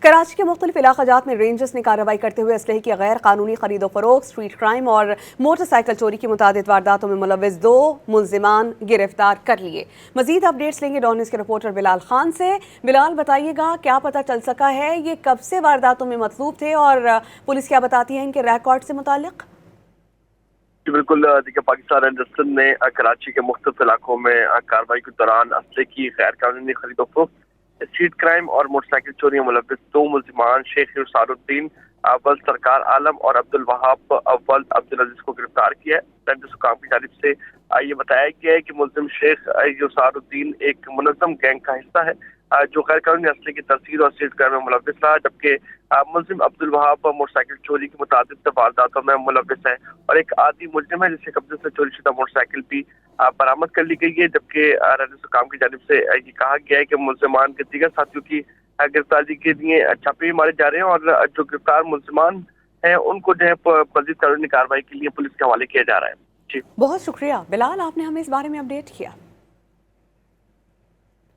कराची के मुख्तलिफ इलाक़ाजात में रेंजर्स ने कार्रवाई करते हुए असलहे की गैर कानूनी खरीदो फरोख्त, स्ट्रीट क्राइम और मोटरसाइकिल चोरी की मुतादिद वारदातों में मुलव्विस 2 मुलजिमान गिरफ्तार कर लिए। मजीद अपडेट्स लेंगे डॉन न्यूज़ के रिपोर्टर बिलाल खान से। बिलाल, बताइएगा क्या पता चल सका है, ये कब से वारदातों में मतलूब थे और पुलिस क्या बताती है इनके रिकॉर्ड से मुतालिक? बिल्कुल, देखिए पाकिस्तान रेंजर्स ने कराची के मुख्तलिफ इलाकों में कार्रवाई के दौरान असले की गैर कानूनी खरीदो फरोख्त, स्ट्रीट क्राइम और मोटरसाइकिल चोरी में मुलव्विस 2 मुलजिमान शेख युसारुद्दीन अव्वल सरकार आलम और अब्दुल वहाब अव्वल अब्दुल अजीज को गिरफ्तार किया है। रेंजर्स हुकाम की जानिब से ये बताया गया है कि मुलजिम शेख युसारुद्दीन एक मुनज़्ज़म गैंग का हिस्सा है जो गैर कानूनी असले की तस्दीर और स्ट्रीट क्राइम में मुलव्विस रहा, जबकि मुलजिम अब्दुल वहाब मोटरसाइकिल चोरी की मुतादिद वारदातों में मुलव्विस है और एक आदि मुलजिम है जिससे कब्जे से चोरी शुदा मोटरसाइकिल भी बरामद कर ली गई है। जबकि रेंजर्स हुकाम की जानिब से ये कहा गया है कि मुलजिमान के दीगर साथियों की गिरफ्तारी के लिए छापे भी मारे जा रहे हैं और जो गिरफ्तार मुलजिमान हैं उनको जो है मज़ीद कानूनी कार्रवाई के लिए पुलिस के हवाले किया जा रहा है। जी, बहुत शुक्रिया बिलाल, आपने हमें इस बारे में अपडेट किया।